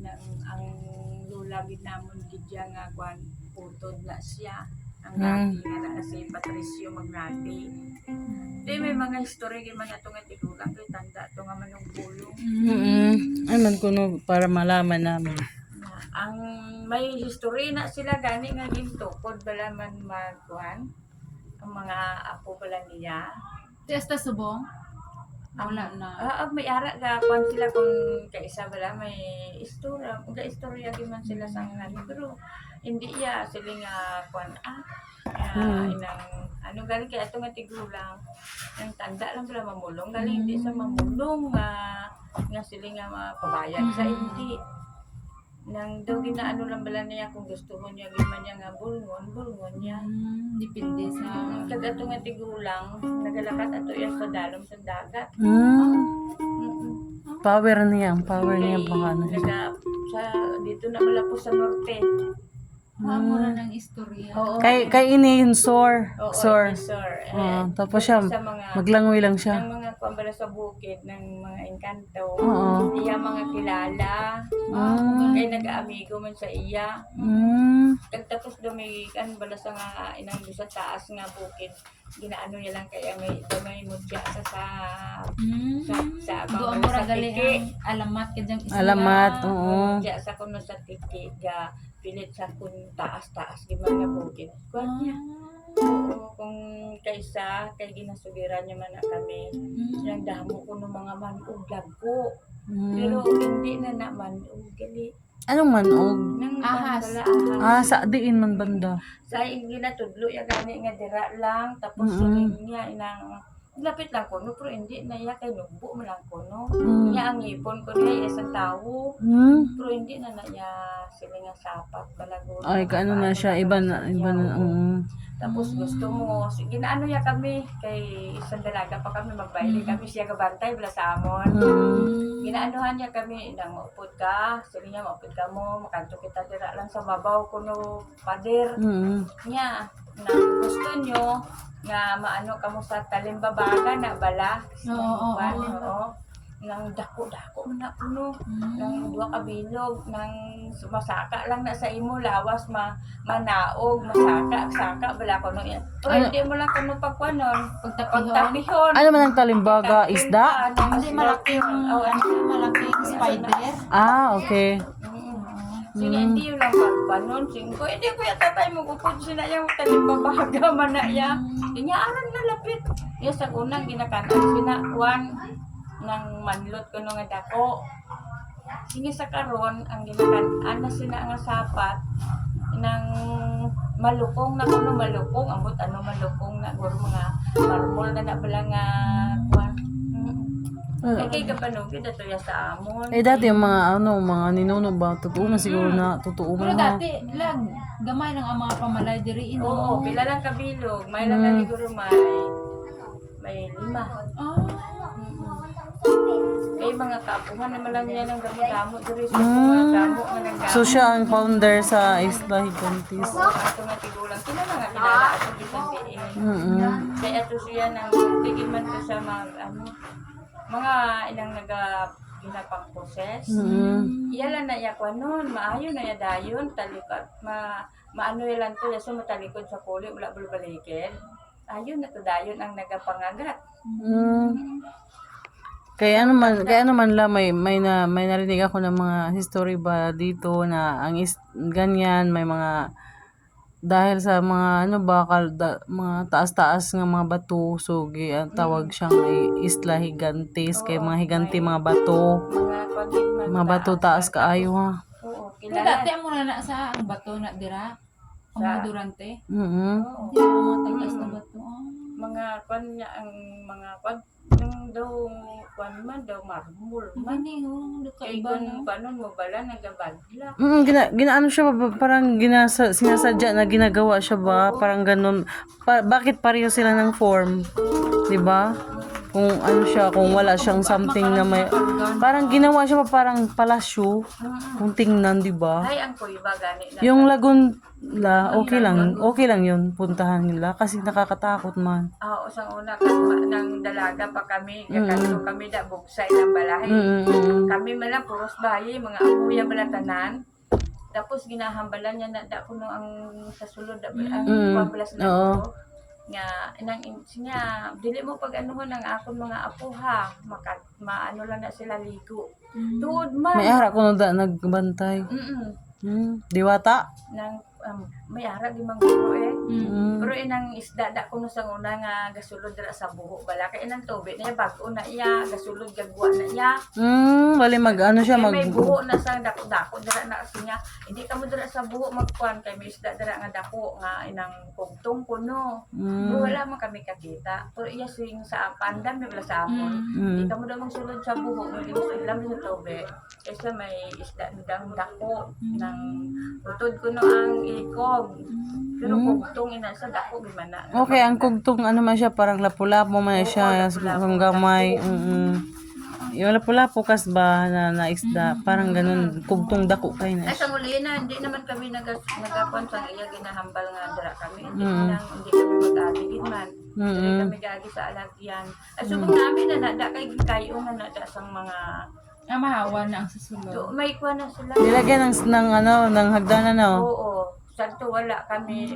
ng ang lula ginamon gidya nga kwan putod na siya ang Mm. dati nga na si Patricio Magnati. Di may mga history gyud man ato nga tigulang kay tanda to nga manong bulong. Ay man kuno para malaman namin. Na ang may history na sila gani nga gintukod bala man magkuan ang mga apo bala niya. Testa subong? Wala na. May ara ga kwan sila kung kaisa bala may istorya, kung istorya gyud man sila sa ngani pero hindi ya sila nga kwan inang ano galing kay ato nga tigulang ang tanda lang bala mamulong galing hindi sa mamulong nga sila nga mapabayad sa hindi nang daw ginaano lang bala niya kung gusto mo niya giman niya nga bulngon niya. Depende sa... Kag ato nga tigulang nagalakat ato yan sa dalom sa dagat. Power niya baka ano. Sa dito na malapos sa norte. Mura ng istorya. Oo. Kay ini yung sore. Oo, Sore. sir. Tapos siya sa mga maglangoy lang siya. ng mga kuambala sa bukid ng mga engkanto. Oo. Iya mga kilala. Kay nag-aamigo man sa iya. Tapos dumigan bala sa nga inang sa taas nga bukid. Ginaano niya lang kaya may mudya sa Doon bangala mura sa gali tiki. ang alamat kadyang istorya. Alamat, oo. Mudya sa kuno sa tiki ga pilit sa kun taas-taas di man nga bukid. Kuan niya. Oo, kung kaysa kay ginasugiran niya man na kami. Nang damo ko ng mga manog lagko. Pero hindi na manog gali. Anong manog? Nang Ahas. ahas. Sa diin man banda. Sa ginatudlo ya gani nga dira lang tapos suling niya inang lapit lang kuno pero hindi na iya kay nugbo mo lang kuno. Iya ang ipon ko niya isang tawo. Pero hindi na iya sila nga sapat balago. Ay, kaano na siya, iba na. Tapos gusto mo, sige na ano ya kami, kay isang dalaga pa kami, magbaili kami siya gabantay, wala sa amon. Ginaanuhan niya kami, nang maupod ka, sige niya maupod ka mo, makanto kita dira lang sa babaw kuno pader. Niya, na gusto nyo, nga maano ka mo sa talimbabaga na bala. Oo. Nang dako-dako na puno, nang duwa ka bilog, nang masaka lang na sa imo, lawas manaog, masaka bala ko no yan. Pero hindi mo lang kuno pagkuanon, pagtapihon. Ano man ang talimbaga? Isda? Hindi malaki. Malaki spider. Okay. Sino hindi yun lang pagpanon, singko, hindi ko yata tayo magupod sila yung talimbabaga man na ya. Inyaaran na lapit. Yung sa unang ginakanan, sinakuan ng manlot ko nga dako. Sige sa karon ang ginakanan na sina nga sapat ng malukong na kuno malukong ambot ano malukong na guro mga marmol na nabala nga kuan. Kay kapanugid ato ya sa amon. Dati yung mga ninuno ba? Totoo na siguro na. Totoo Pero na. dati, gamay lang ang mga pamalay diri. Oo, pila lang kabilog. May lang na siguro may 5. Kay mga kaapuhan naman lang niya ng damo diri sa mga damo nga nagdamo. So siya ang founder sa Isla Higantes. Ato nga tigulang sila nga kilala ato bisan diin. Kaya ato siya nang tigil man ko sa mga ilang ginapang process. Iya lang na iya ko nun, maayo na iya dayon, talikod, maano lang to, yaso matalikod sa puli, wala bulbalikin. Ayun na to dayon ang nagapangagat. Kaya naman la may narinig ako ng mga history ba dito na ang ganyan may mga dahil sa mga mga taas-taas nga mga bato so ang tawag siyang Isla Higantes kay mga higanti mga bato taas kaayo ha. Oo, Pero kilala. dati mo na sa ang bato na dira. Ang mga durante. Oo. Di ang mga tagas na bato. Mga kwan niya ang mga kwan yung daw kwan man daw marmol man. Mani ho, Kay iba kung no. panon mo bala nagabadla. Ginaano siya ba? Parang sinasadya na ginagawa siya ba? Parang ganun. Bakit pareho sila ng form? 'Di ba? kung ano siya, kung wala siyang something na may, parang ginawa siya pa parang palasyo, kung tingnan, di ba? Ay, ang kuiba gani na. Yung lagun la, okay lang yun, puntahan nila, kasi nakakatakot man. Oo, sa una, nang dalaga pa kami, kakalo kami da, buksay ng balahe. Kami malang puros bayi, mga apuya malatanan. Tapos ginahambalan niya na da kuno ang sa sulod, ang pablas na Oo. ko. Nga, nang siya, dili mo pag anuhon ang akong mga apo ha, maano lang na sila ligo. Tuod man. May ara ko na nagbantay. Diwata? Nang, may ara di mangguro eh. Mm. Pero inang isda da kuno sa una nga gasulod dira sa buho bala kay inang tubig niya bago na iya gasulod gagwa na iya. Bali mag ano siya mag May buho na sa dako dira na siya. Hindi ka mo dira sa buho magkuan kay may isda dira nga dako nga inang kugtong kuno. Pero wala man kami kakita. Pero iya sing sa pandam may wala sa amon. Hindi ka mo daw magsulod sa buho mo ginusulod lang sa tubig. Kasi may isda dang dako nang utod kuno ang ikog. Pero kugtong ina sa dako gimana. Okay, ang kugtong ano man siya, parang lapu-lapu man siya, ang gamay. Yung lapu-lapu kas ba na isda, parang ganun, kugtong dako kay na Ay, siya. sa muli na, hindi naman kami nagakuan sa iya, ginahambal nga dira kami. Hindi kami mag-agigid man. Hindi kami gagi sa alagyan. Ay, subong namin na nada, kay kayo na nada sa mga, Mahawa na ang susunod. may kuha na sila. Nilagyan ng ano, ng hagdanan no. Oo, santo wala kami.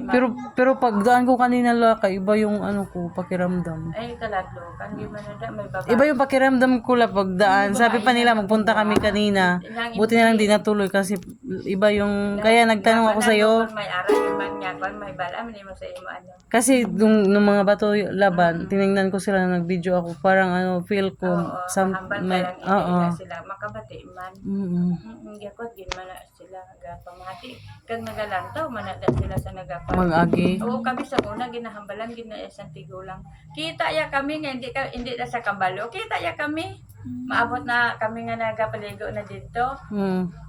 Pero pag daan ko kanina la, iba yung ano ko, pakiramdam. Ay, kaladlo, kan di man nada, may baba. Iba yung pakiramdam ko la pag daan. Sabi pa nila magpunta kami kanina. Buti na lang di natuloy kasi iba yung kaya nagtanong ako sa iyo. May ara, yung man nga, kung may bala, man mo sa imo ano. Kasi nung mga bato laban, tiningnan ko sila na nag-video ako, parang ano, feel ko Hambal pa lang, hindi na sila makabati man. Gyakot gid man na sila nagapamati. Kag nagalantaw man na sila sa nagapa. Mag-agi. Oo, kami sa una ginahambalan gid na isang tigulang. Kita ya kami nga hindi na sa kabalo. Kita ya kami. Maabot na kami nga nagapaligo na dito.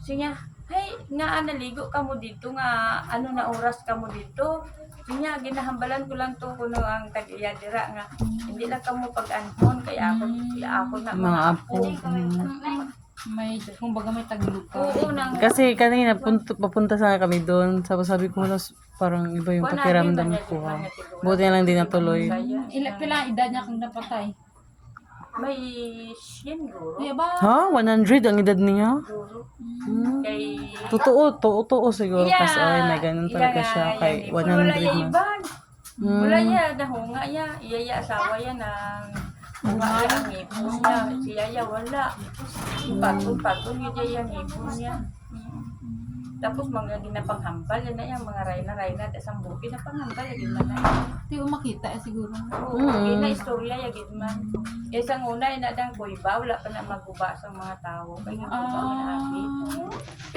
Sinya, hey, nga naligo ka mo dito nga ano na oras ka mo dito. Sinya, ginahambalan ko lang to kuno ang tag-iya dira nga hindi lang kamo pag-anhon kaya ako na Mga apo. May, kumbaga may taglupa. Oo, nang Kasi kanina papunta sana kami doon. Tapos sabi ko wala, parang iba yung pakiramdam ko. Buti na lang di natuloy. Pila ang edad niya kung napatay? may 100 guro. Kuya ba? Ha? 100 ang edad niya? Guro. Kay Totoo siguro. Kasi ay may ganun talaga siya. Kay 100 wala na. ya iban. Wala ya nahunga ya. Iya asawa ya ng bunga ang ngipon niya. Si Yaya wala. Pagod yun yung ngipon niya. Tapos mga ginapanghampal yan na yan, mga rayna isang buki na panghambal yun man na yan. Hindi ko makita siguro. Oo, na istorya yagid man. Isang una inadang kuiba, wala pa na maguba sa mga tao. Kaya guba na abi.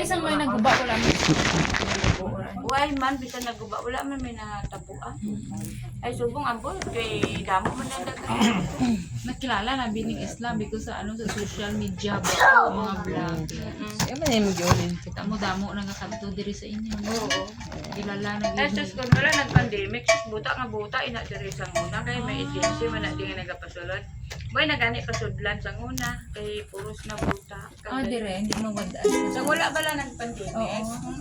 Isang may naguba ko lang. Uy man, bisa naguba, wala man may natabuan. Ay subong ambol, kay damo man na dagat. Nakilala na bining Islam because sa ano sa social media ba mga vlog. Yung man yung mag-ulit. Damo na nga kadto diri sa inyo. Oo. Kilala na Ay gid. sus, kung wala nag-pandemic, buta ina diri sa nguna, kay may agency man na di nga nagapasulod. Boy, nagani pasudlan sa nguna, kay puros na buta. Dire, hindi mo wadaan. So wala bala nag-pandemic. Oo.